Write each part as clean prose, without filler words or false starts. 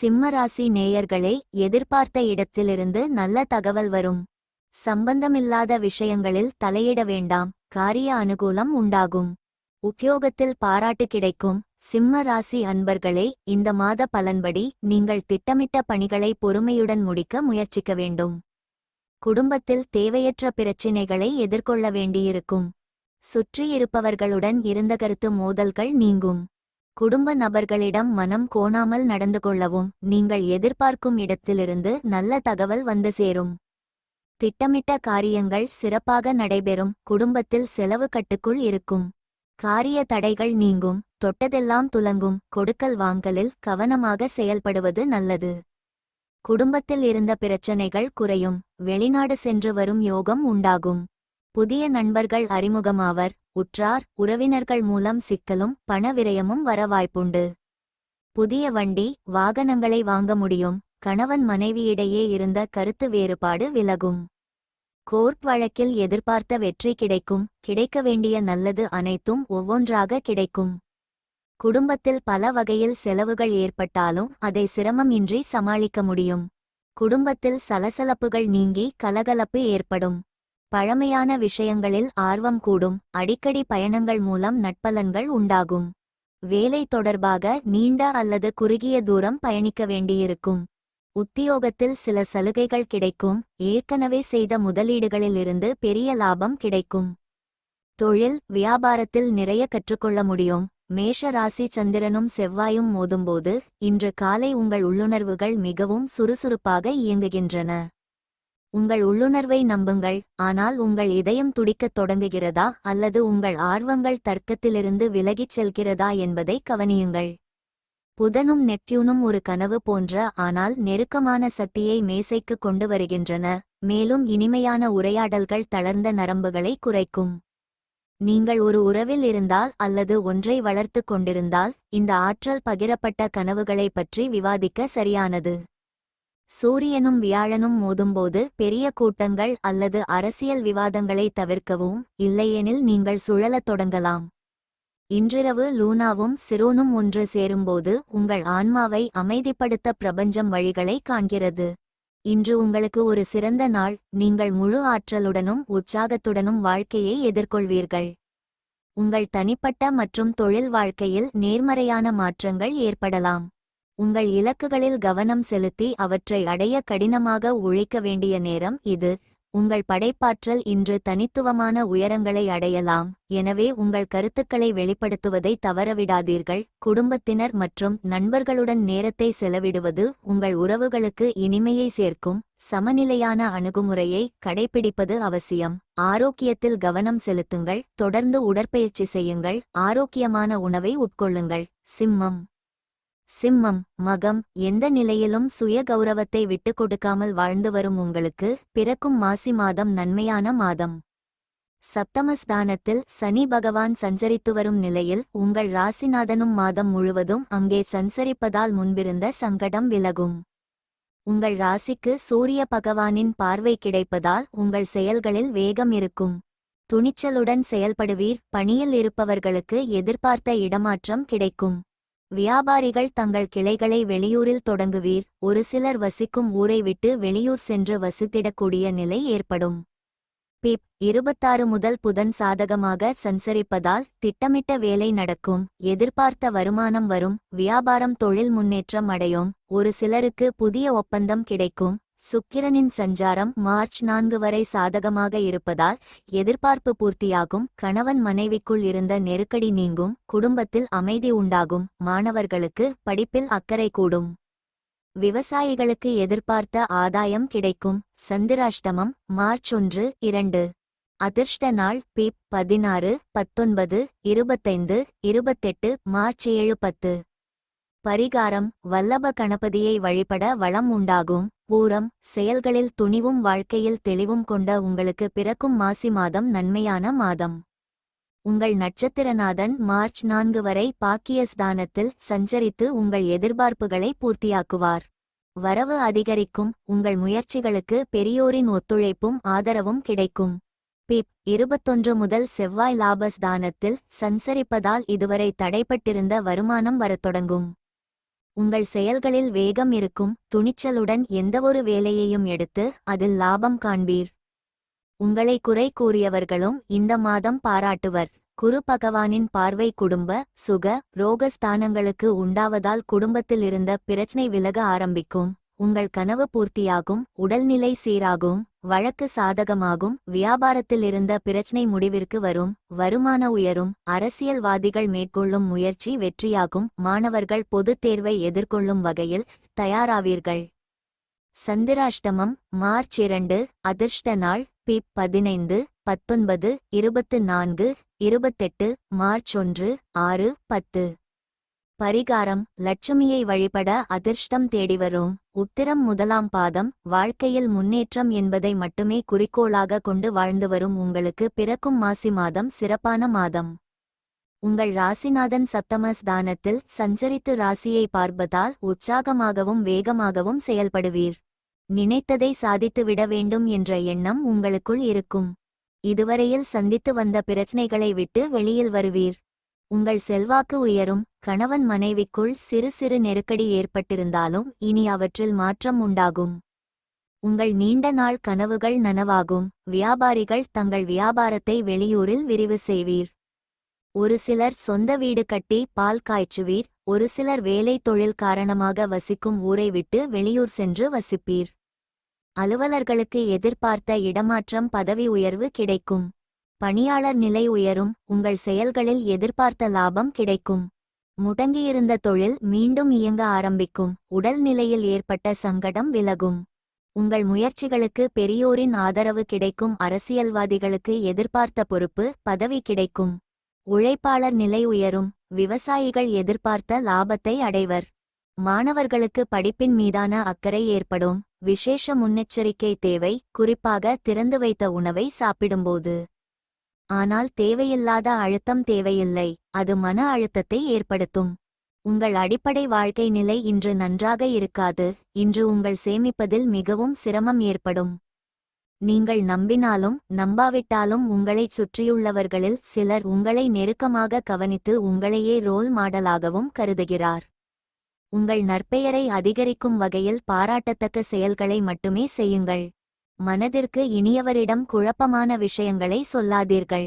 சிம்மராசி நேயர்களே, எதிர்பார்த்த இடத்திலிருந்து நல்ல தகவல் வரும். சம்பந்தமில்லாத விஷயங்களில் தலையிட வேண்டாம். காரிய அனுகூலம் உண்டாகும். உத்தியோகத்தில் பாராட்டு கிடைக்கும். சிம்ம ராசி அன்பர்களே, இந்த மாத பலன்படி நீங்கள் திட்டமிட்ட பணிகளை பொறுமையுடன் முடிக்க முயற்சிக்க வேண்டும். குடும்பத்தில் தேவையற்ற பிரச்சினைகளை எதிர்கொள்ள வேண்டியிருக்கும். சுற்றியிருப்பவர்களுடன் இருந்த கருத்து மோதல்கள் நீங்கும். குடும்ப நபர்களிடம் மனம் கோணாமல் நடந்து கொள்ளவும். நீங்கள் எதிர்பார்க்கும் இடத்திலிருந்து நல்ல தகவல் வந்து சேரும். திட்டமிட்ட காரியங்கள் சிறப்பாக நடைபெறும். குடும்பத்தில் செலவு கட்டுக்குள் இருக்கும். காரிய தடைகள் நீங்கும். தொட்டதெல்லாம் துலங்கும். கொடுக்கல் வாங்கலில் கவனமாக செயல்படுவது நல்லது. குடும்பத்தில் இருந்த பிரச்சனைகள் குறையும். வெளிநாடு சென்று வரும் யோகம் உண்டாகும். புதிய நண்பர்கள் அறிமுகமாவர். உற்றார் உறவினர்கள் மூலம் சிக்கலும் பண விரயமும் வர வாய்ப்புண்டு. புதிய வண்டி வாகனங்களை வாங்க முடியும். கணவன் மனைவியிடையே இருந்த கருத்து வேறுபாடு விலகும். கோர்ட் வழக்கில் எதிர்பார்த்த வெற்றி கிடைக்கும். கிடைக்க வேண்டிய நல்லது அனைத்தும் ஒவ்வொன்றாக கிடைக்கும். குடும்பத்தில் பல வகையில் செலவுகள் ஏற்பட்டாலும் அதை சிரமம் இன்றி சமாளிக்க முடியும். குடும்பத்தில் சலசலப்புகள் நீங்கி கலகலப்பு ஏற்படும். பழமையான விஷயங்களில் ஆர்வம் கூடும். அடிக்கடி பயணங்கள் மூலம் நட்பலன்கள் உண்டாகும். வேலை தொடர்பாக நீண்ட அல்லது குறுகிய தூரம் பயணிக்க வேண்டியிருக்கும். உத்தியோகத்தில் சில சலுகைகள் கிடைக்கும். ஏற்கனவே செய்த முதலீடுகளிலிருந்து பெரிய லாபம் கிடைக்கும். தொழில் வியாபாரத்தில் நிறைய கற்றுக்கொள்ள முடியும். மேஷ ராசி சந்திரனும் செவ்வாயும் மோதும்போது இன்று காலை உங்கள் உள்ளுணர்வுகள் மிகவும் சுறுசுறுப்பாக இயங்குகின்றன. உங்கள் உள்ளுணர்வை நம்புங்கள். ஆனால் உங்கள் இதயம் துடிக்கத் தொடங்குகிறதா அல்லது உங்கள் ஆர்வங்கள் தர்க்கத்திலிருந்து விலகிச் செல்கிறதா என்பதை கவனியுங்கள். புதனும் நெப்டியூனும் ஒரு கனவு போன்ற ஆனால் நெருக்கமான சக்தியை மேசைக்கு கொண்டு வருகின்றன. மேலும் இனிமையான உரையாடல்கள் தளர்ந்த நரம்புகளை குறைக்கும். நீங்கள் ஒரு உறவில் இருந்தால் அல்லது ஒன்றை வளர்த்து கொண்டிருந்தால் இந்த ஆற்றல் பகிரப்பட்ட கனவுகளை பற்றி விவாதிக்க சரியானது. சூரியனும் வியாழனும் மோதும்போது பெரிய கூட்டங்கள் அல்லது அரசியல் விவாதங்களை தவிர்க்கவும். இல்லையெனில் நீங்கள் சுழலத் தொடங்கலாம். இன்றிரவு லூனாவும் சிரோனும் ஒன்று சேரும்போது உங்கள் ஆன்மாவை அமைதிப்படுத்த பிரபஞ்சம் வழிகளை காண்கிறது. இன்று உங்களுக்கு ஒரு சிறந்த நாள். நீங்கள் முழு ஆற்றலுடனும் உற்சாகத்துடனும் வாழ்க்கையை எதிர்கொள்வீர்கள். உங்கள் தனிப்பட்ட மற்றும் தொழில் வாழ்க்கையில் நேர்மறையான மாற்றங்கள் ஏற்படலாம். உங்கள் இலக்குகளில் கவனம் செலுத்தி அவற்றை அடைய கடினமாக உழைக்க வேண்டிய நேரம் இது. உங்கள் படைப்பாற்றல் இன்று தனித்துவமான உயரங்களை அடையலாம். எனவே உங்கள் கருத்துக்களை வெளிப்படுத்துவதை தவறவிடாதீர்கள். குடும்பத்தினர் மற்றும் நண்பர்களுடன் நேரத்தை செலவிடுவது உங்கள் உறவுகளுக்கு இனிமையை சேர்க்கும். சமநிலையான அணுகுமுறையை கடைபிடிப்பது அவசியம். ஆரோக்கியத்தில் கவனம் செலுத்துங்கள். தொடர்ந்து உடற்பயிற்சி செய்யுங்கள். ஆரோக்கியமான உணவை உட்கொள்ளுங்கள். சிம்மம் மகம் எந்த நிலையிலும் சுய கௌரவத்தை விட்டு கொடுக்காமல் வாழ்ந்து வரும் உங்களுக்கு பிறக்கும் மாசி மாதம் நன்மையான மாதம். சப்தமஸ்தானத்தில் சனி பகவான் சஞ்சரித்து வரும் நிலையில் உங்கள் ராசிநாதனும் மாதம் முழுவதும் அங்கே சஞ்சரிப்பதால் முன்பிருந்த சங்கடம் விலகும். உங்கள் ராசிக்கு சூரிய பகவானின் பார்வை கிடைப்பதால் உங்கள் செயல்களில் வேகம் இருக்கும். துணிச்சலுடன் செயல்படுவீர். பணியில் இருப்பவர்களுக்கு எதிர்பார்த்த இடமாற்றம் கிடைக்கும். வியாபாரிகள் தங்கள் கிளைகளை வெளியூரில் தொடங்குவீர். ஒரு சிலர் வசிக்கும் ஊரை விட்டு வெளியூர் சென்று வசித்திடக்கூடிய நிலை ஏற்படும். பிப் 26 முதல் புதன் சாதகமாக சஞ்சரிப்பதால் திட்டமிட்ட வேலை நடக்கும். எதிர்பார்த்த வருமானம் வரும். வியாபாரம் தொழில் முன்னேற்றம் அடையும். ஒரு சிலருக்கு புதிய ஒப்பந்தம் கிடைக்கும். சுக்கிரனின் சஞ்சாரம் மார்ச் 4 வரை சாதகமாக இருப்பதால் எதிர்பார்ப்பு பூர்த்தியாகும். கணவன் மனைவிக்குள் இருந்த நெருக்கடி நீங்கும். குடும்பத்தில் அமைதி உண்டாகும். மாணவர்களுக்கு படிப்பில் அக்கறை கூடும். விவசாயிகளுக்கு எதிர்பார்த்த ஆதாயம் கிடைக்கும். சந்திராஷ்டமம் மார்ச் 1, 2. அதிர்ஷ்ட நாள் பிப் 16, 19, 25, 28 மார்ச் 7, 10. பரிகாரம் வல்லப கணபதியை வழிபட வளம் உண்டாகும். பூரம் செயல்களில் துணிவும் வாழ்க்கையில் தெளிவும் கொண்ட உங்களுக்கு பிறக்கும் மாசி மாதம் நன்மையான மாதம். உங்கள் நட்சத்திரநாதன் மார்ச் 4 வரை பாக்கியஸ்தானத்தில் சஞ்சரித்து உங்கள் எதிர்பார்ப்புகளை பூர்த்தியாக்குவார். வரவு அதிகரிக்கும். உங்கள் முயற்சிகளுக்கு பெரியோரின் ஒத்துழைப்பும் ஆதரவும் கிடைக்கும். பிப் 21 முதல் செவ்வாய் லாபஸ்தானத்தில் சஞ்சரிப்பதால் இதுவரை தடைப்பட்டிருந்த வருமானம் வரத் தொடங்கும். உங்கள் செயல்களில் வேகம் இருக்கும். துணிச்சலுடன் எந்தவொரு வேலையையும் எடுத்து அதில் லாபம் காண்பீர். உங்களை குறை கூறியவர்களும் இந்த மாதம் பாராட்டுவர். குரு பகவானின் பார்வை குடும்ப, சுக, ரோகஸ்தானங்களுக்கு உண்டாவதால் குடும்பத்தில் இருந்த பிரச்சனை விலக ஆரம்பிக்கும். உங்கள் கனவு பூர்த்தியாகும். உடல்நிலை சீராகும். வழக்கு சாதகமாகும். வியாபாரத்தில் இருந்த பிரச்சனை முடிவிற்கு வரும். வருமான உயரும். அரசியல்வாதிகள் மேற்கொள்ளும் முயற்சி வெற்றியாகும். மாணவர்கள் பொதுத் தேர்வை எதிர்கொள்ளும் வகையில் தயாராவீர்கள். சந்திராஷ்டமம் மார்ச் 2. அதிர்ஷ்ட நாள் பிப் 15, 19, 24, 28, மார்ச் 1, 6, 10. பரிகாரம்: லட்சுமியை வழிபட அதிர்ஷ்டம் தேடிவரும். உத்திரம் 1ஆம் பாதம். வாழ்க்கையில் முன்னேற்றம் என்பதை மட்டுமே குறிக்கோளாக கொண்டு வாழ்ந்து வரும் உங்களுக்கு பிறக்கும் மாசி மாதம் சிறப்பான மாதம். உங்கள் ராசிநாதன் சப்தம ஸ்தானத்தில் சஞ்சரித்து ராசியை பார்ப்பதால் உற்சாகமாகவும் வேகமாகவும் செயல்படுவீர். நினைத்ததை சாதித்துவிட வேண்டும் என்ற எண்ணம் உங்களுக்குள் இருக்கும். இதுவரையில் சந்தித்து வந்த பிரச்சனைகளை விட்டு வெளியில் வருவீர். உங்கள் செல்வாக்கு உயரும். கணவன் மனைவிக்குள் சிறு சிறு நெருக்கடி ஏற்பட்டிருந்தாலும் இனி அவற்றில் மாற்றம் உண்டாகும். உங்கள் நீண்ட நாள் கனவுகள் நனவாகும். வியாபாரிகள் தங்கள் வியாபாரத்தை வெளியூரில் விரிவு செய்வீர். ஒரு சிலர் சொந்த வீடு கட்டி பால் காய்ச்சுவீர். ஒரு சிலர் வேலை தொழில் காரணமாக வசிக்கும் ஊரை விட்டு வெளியூர் சென்று வசிப்பீர். அலுவலர்களுக்கு எதிர்பார்த்த இடமாற்றம், பதவி உயர்வு கிடைக்கும். பணியாளர் நிலை உயரும். உங்கள் செயல்களில் எதிர்பார்த்த லாபம் கிடைக்கும். முடங்கியிருந்த தொழில் மீண்டும் இயங்க ஆரம்பிக்கும். உடல் நிலையில் ஏற்பட்ட சங்கடம் விலகும். உங்கள் முயற்சிகளுக்கு பெரியோரின் ஆதரவு கிடைக்கும். அரசியல்வாதிகளுக்கு எதிர்பார்த்த பொறுப்பு, பதவி கிடைக்கும். உழைப்பாளர் நிலை உயரும். விவசாயிகள் எதிர்பார்த்த லாபத்தை அடைவர். மாணவர்களுக்கு படிப்பின் மீதான அக்கறை ஏற்படும். விசேஷ முன்னெச்சரிக்கை தேவை, குறிப்பாக திறந்து வைத்த உணவை சாப்பிடும்போது. ஆனால் தேவையில்லாத அழுத்தம் தேவையில்லை, அது மன அழுத்தத்தை ஏற்படுத்தும். உங்கள் அடிப்படை வாழ்க்கை நிலை இன்று நன்றாக இருக்காது. இன்று உங்கள் சேமிப்பதில் மிகவும் சிரமம் ஏற்படும். நீங்கள் நம்பினாலும் நம்பாவிட்டாலும் உங்களைச் சுற்றியுள்ளவர்களில் சிலர் உங்களை நெருக்கமாக கவனித்து உங்களையே ரோல் மாடலாகவும் கருதுகிறார். உங்கள் நற்பெயரை அதிகரிக்கும் வகையில் பாராட்டத்தக்க செயல்களை மட்டுமே செய்யுங்கள். மனதிற்கு இனியவரிடம் குழப்பமான விஷயங்களை சொல்லாதீர்கள்.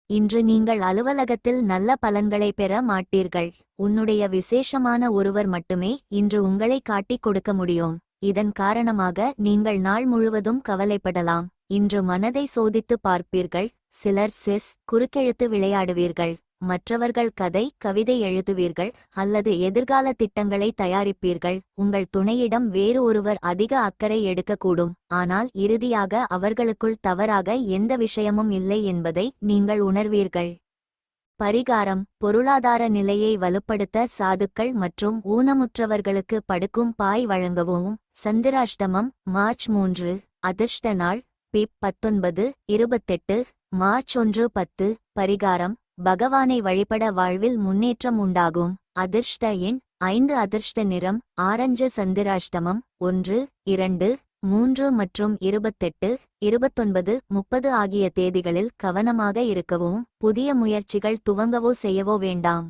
இன்று நீங்கள் அலுவலகத்தில் நல்ல பலன்களை பெற மாட்டீர்கள். உன்னுடைய விசேஷமான ஒருவர் மட்டுமே இன்று உங்களை காட்டிக் கொடுக்க முடியும். இதன் காரணமாக நீங்கள் நாள் முழுவதும் கவலைப்படலாம். இன்று மனதை சோதித்து பார்ப்பீர்கள். சிலர் செஸ், குறுக்கெழுத்து விளையாடுவீர்கள். மற்றவர்கள் கதை, கவிதை எழுதுவீர்கள் அல்லது எதிர்கால திட்டங்களை தயாரிப்பீர்கள். உங்கள் துணையிடம் வேறு ஒருவர் அதிக அக்கறை எடுக்கக்கூடும். ஆனால் இறுதியாக அவர்களுக்குள் தவறாக எந்த விஷயமும் இல்லை என்பதை நீங்கள் உணர்வீர்கள். பரிகாரம்: பொருளாதார நிலையை வலுப்படுத்த சாதுக்கள் மற்றும் ஊனமுற்றவர்களுக்கு படுக்கும் பாய் வழங்கவும். சந்திராஷ்டமம் மார்ச் 3. அதிர்ஷ்ட நாள் பிப் 19, 28, மார்ச் 1, 10. பரிகாரம்: பகவானை வழிபட வாழ்வில் முன்னேற்றம் உண்டாகும். அதிர்ஷ்ட எண் 5. அதிர்ஷ்ட நிறம் ஆரஞ்சு. சந்திராஷ்டமம் 1, 2, 3 மற்றும் 28, 29, 30 ஆகிய தேதிகளில் கவனமாக இருக்கவும். புதிய முயற்சிகள் துவங்கவோ செய்யவோ வேண்டாம்.